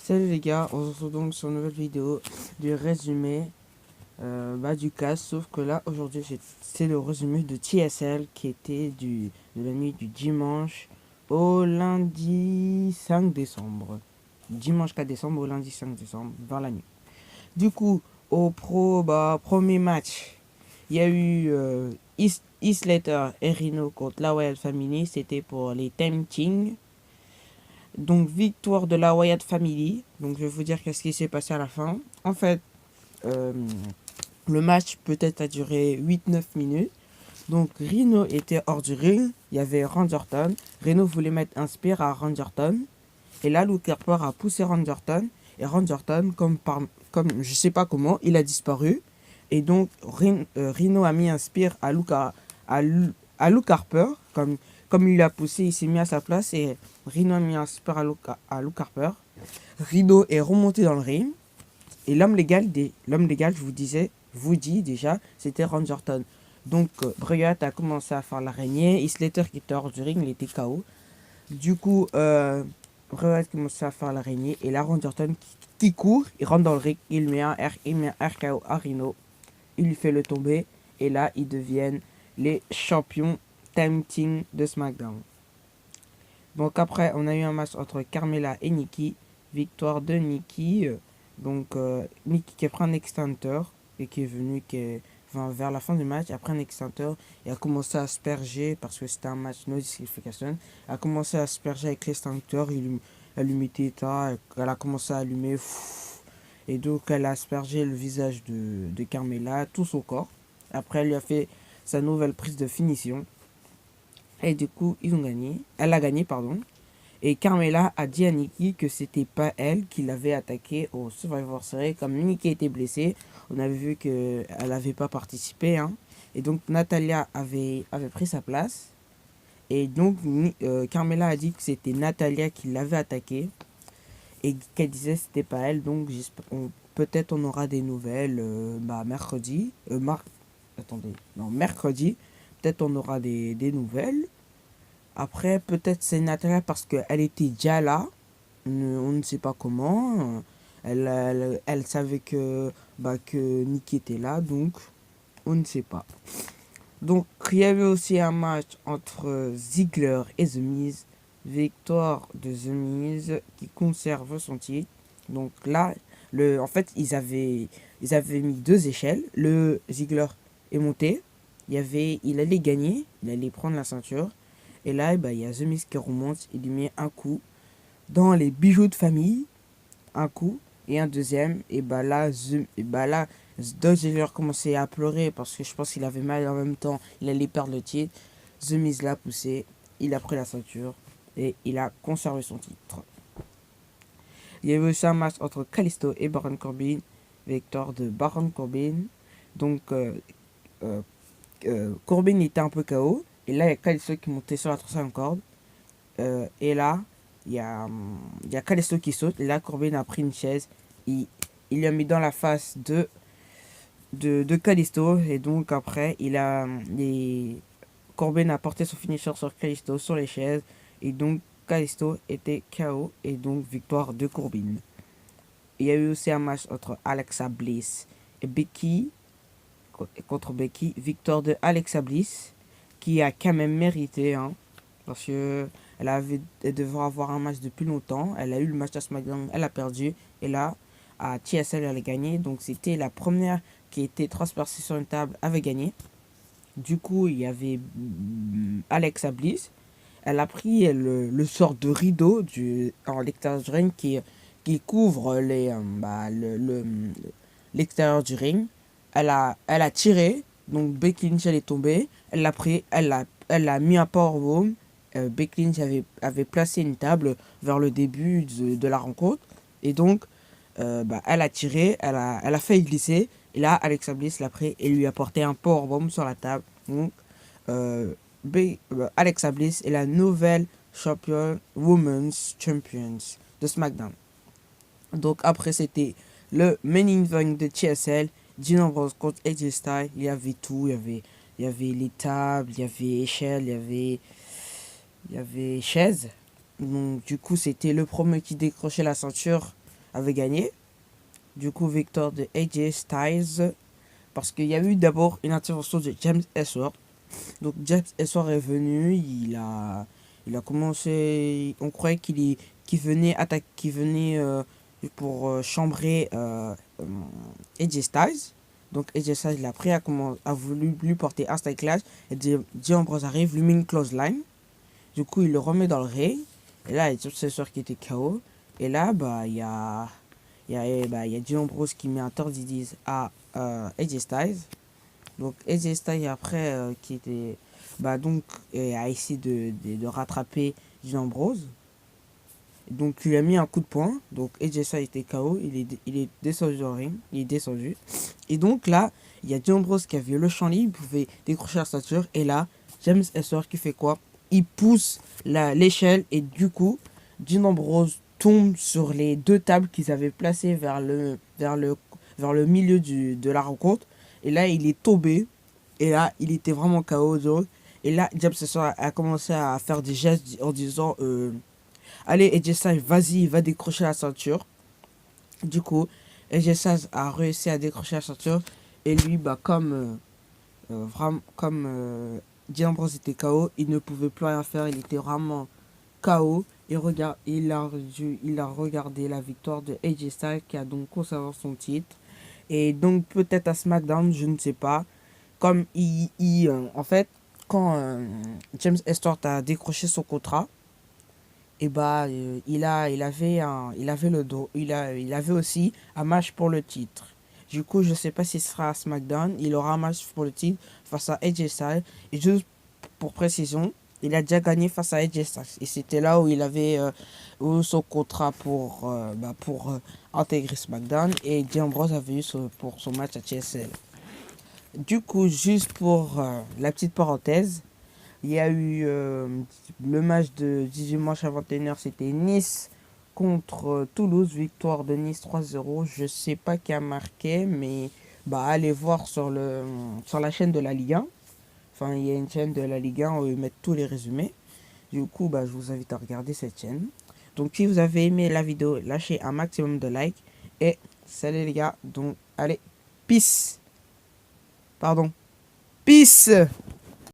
Salut les gars, on se retrouve donc sur une nouvelle vidéo du résumé du cast, sauf que là aujourd'hui c'est le résumé de TSL qui était de la nuit du dimanche au lundi 5 décembre. Dimanche 4 décembre au lundi 5 décembre dans la nuit. Du coup, premier match, il y a eu Isletter et Rhino contre la Wyatt Family, c'était pour les Tempting. Donc victoire de la Wyatt Family. Donc je vais vous dire qu'est-ce qui s'est passé à la fin. En fait, euh, le match peut-être a duré 8-9 minutes. Donc Rhino était hors du ring. Il y avait Randy Orton. Rhino voulait mettre un spear à Randy Orton. Et là, Luke Harper a poussé Randy Orton. Et Randy Orton, comme je sais pas comment, il a disparu. Et donc Rhino a mis un spear à Luke Harper. Comme il l'a poussé, il s'est mis à sa place. Et Rhino a mis un spear à Luke Harper. Rhino est remonté dans le ring. Et l'homme légal, je vous dis déjà, c'était Randy Orton. Donc, Bray Wyatt a commencé à faire l'araignée. Slater qui était hors du ring, il était KO. Du coup, Bray Wyatt a commencé à faire l'araignée. Et là, Randy Orton qui court, il rentre dans le ring, il met un RKO à Rhino. Il lui fait le tomber. Et là, ils deviennent les champions Tag Team de SmackDown. Donc après, on a eu un match entre Carmella et Nikki. Victoire de Nikki. Nikki qui a pris un extincteur et qui est venu vers la fin du match, après un extincteur, et a commencé à asperger, parce que c'était un match no disqualification, elle a commencé à asperger avec l'extincteur, elle lui mettait elle a commencé à allumer, et donc elle a aspergé le visage de Carmella, tout son corps. Après, elle lui a fait sa nouvelle prise de finition. Et du coup, ils ont gagné. Elle a gagné, pardon. Et Carmella a dit à Nikki que c'était pas elle qui l'avait attaqué au Survivor Series. Comme Nikki était blessée, on avait vu qu'elle n'avait pas participé. Hein. Et donc Natalia avait pris sa place. Et donc Carmella a dit que c'était Natalia qui l'avait attaqué. Et qu'elle disait que c'était pas elle. Donc peut-être on aura des nouvelles mercredi. Attendez, non, mercredi. Peut-être on aura des nouvelles. Après, peut-être c'est Natalia parce qu'elle était déjà là. On ne sait pas comment. Elle savait que Nikki était là, donc on ne sait pas. Donc, il y avait aussi un match entre Ziggler et The Miz. Victoire de The Miz qui conserve son titre. Donc là, en fait, ils avaient mis deux échelles. Le Ziggler est monté. Il allait gagner. Il allait prendre la ceinture. Et là, il y a The Miz qui remonte. Il lui met un coup dans les bijoux de famille. Un coup. Et un deuxième. Et là, Dolph Ziggler commençait à pleurer parce que je pense qu'il avait mal en même temps. Il allait perdre le titre. The Miz l'a poussé. Il a pris la ceinture. Et il a conservé son titre. Il y avait aussi un match entre Kalisto et Baron Corbin. Victoire de Baron Corbin. Donc, Corbin était un peu KO. Et là, il y a Kalisto qui montait sur la troisième corde. Et là, il y a Kalisto qui saute. Et là, Corbin a pris une chaise. Il l'a mis dans la face de Kalisto. Et donc, après, Corbin a porté son finisher sur Kalisto, sur les chaises. Et donc, Kalisto était KO. Et donc, victoire de Corbin. Il y a eu aussi un match entre Alexa Bliss et Becky. Contre Becky. Victoire de Alexa Bliss. Qui a quand même mérité. Hein, parce que elle devrait avoir un match depuis longtemps. Elle a eu le match à SmackDown. Elle a perdu. Et là, à TSL, elle a gagné. Donc, c'était la première qui était transpercée sur une table, avait gagné. Du coup, il y avait Alexa Bliss. Elle a pris le sort de rideau en l'extérieur du ring qui couvre l'extérieur du ring. Elle a tiré. Donc, Becky Lynch, elle est tombée. Elle l'a pris. Elle a mis un powerbomb. Becky Lynch avait placé une table vers le début de la rencontre. Et donc, elle a tiré. Elle a failli glisser. Et là, Alexa Bliss l'a pris et lui a porté un powerbomb sur la table. Donc, Alexa Bliss est la nouvelle championne Women's Champions de SmackDown. Donc après c'était le main event de TSL, Dean Ambrose contre AJ Styles. Il y avait tout, il y avait les tables, il y avait échelle, il y avait chaise. Donc du coup c'était le premier qui décrochait la ceinture avait gagné. Du coup, victoire de AJ Styles. Parce qu'il y a eu d'abord une intervention de James Ellsworth. Donc James Ellsworth est venu, il a commencé, on croyait qu'il venait attaquer, qu'il venait pour chambrer AJ Styles. Donc AJ Styles il a pris, a voulu lui porter un style clash. Et Dean Ambrose arrive, lui met une close line. Du coup, il le remet dans le ring. Et là, il y a James Ellsworth qui était KO. Et là, il y a Dean Ambrose qui met un tordidise à AJ Styles. Donc AJ Styles après qui était donc a essayé de rattraper Dean Ambrose. Donc il a mis un coup de poing. Donc AJ Styles était KO, il est descendu dans le ring, il est descendu. Et donc là, il y a Dean Ambrose qui a vu le champ libre, il pouvait décrocher la ceinture et là, James Ellsworth qui fait quoi? Il pousse l'échelle et du coup, Dean Ambrose tombe sur les deux tables qu'ils avaient placées vers le milieu de la rencontre. Et là, il est tombé. Et là, il était vraiment KO. Donc. Et là, James Ellsworth a commencé à faire des gestes en disant allez, AJ Styles, vas-y, va décrocher la ceinture. Du coup, AJ Styles a réussi à décrocher la ceinture. Et lui, comme Dean Ambrose était KO, il ne pouvait plus rien faire. Il était vraiment KO. Il a regardé la victoire de AJ Styles qui a donc conservé son titre. Et donc peut-être à SmackDown, je ne sais pas. Comme en fait, quand James Ellsworth a décroché son contrat, et il avait aussi un match pour le titre. Du coup, je sais pas s'il sera à SmackDown. Il aura un match pour le titre face à AJ Styles. Et juste pour précision, il a déjà gagné face à AJ Styles. Et c'était là où il avait eu son contrat pour intégrer SmackDown. Et Dean Ambrose avait eu pour son match à TSL. Du coup, juste pour la petite parenthèse, il y a eu le match de dimanche à 21h, c'était Nice contre Toulouse, victoire de Nice 3-0. Je sais pas qui a marqué, mais allez voir sur la chaîne de la Ligue 1. Enfin, il y a une chaîne de la Ligue 1 où ils mettent tous les résumés. Du coup, je vous invite à regarder cette chaîne. Donc, si vous avez aimé la vidéo, lâchez un maximum de likes. Et salut les gars. Donc, allez, peace. Pardon. Peace.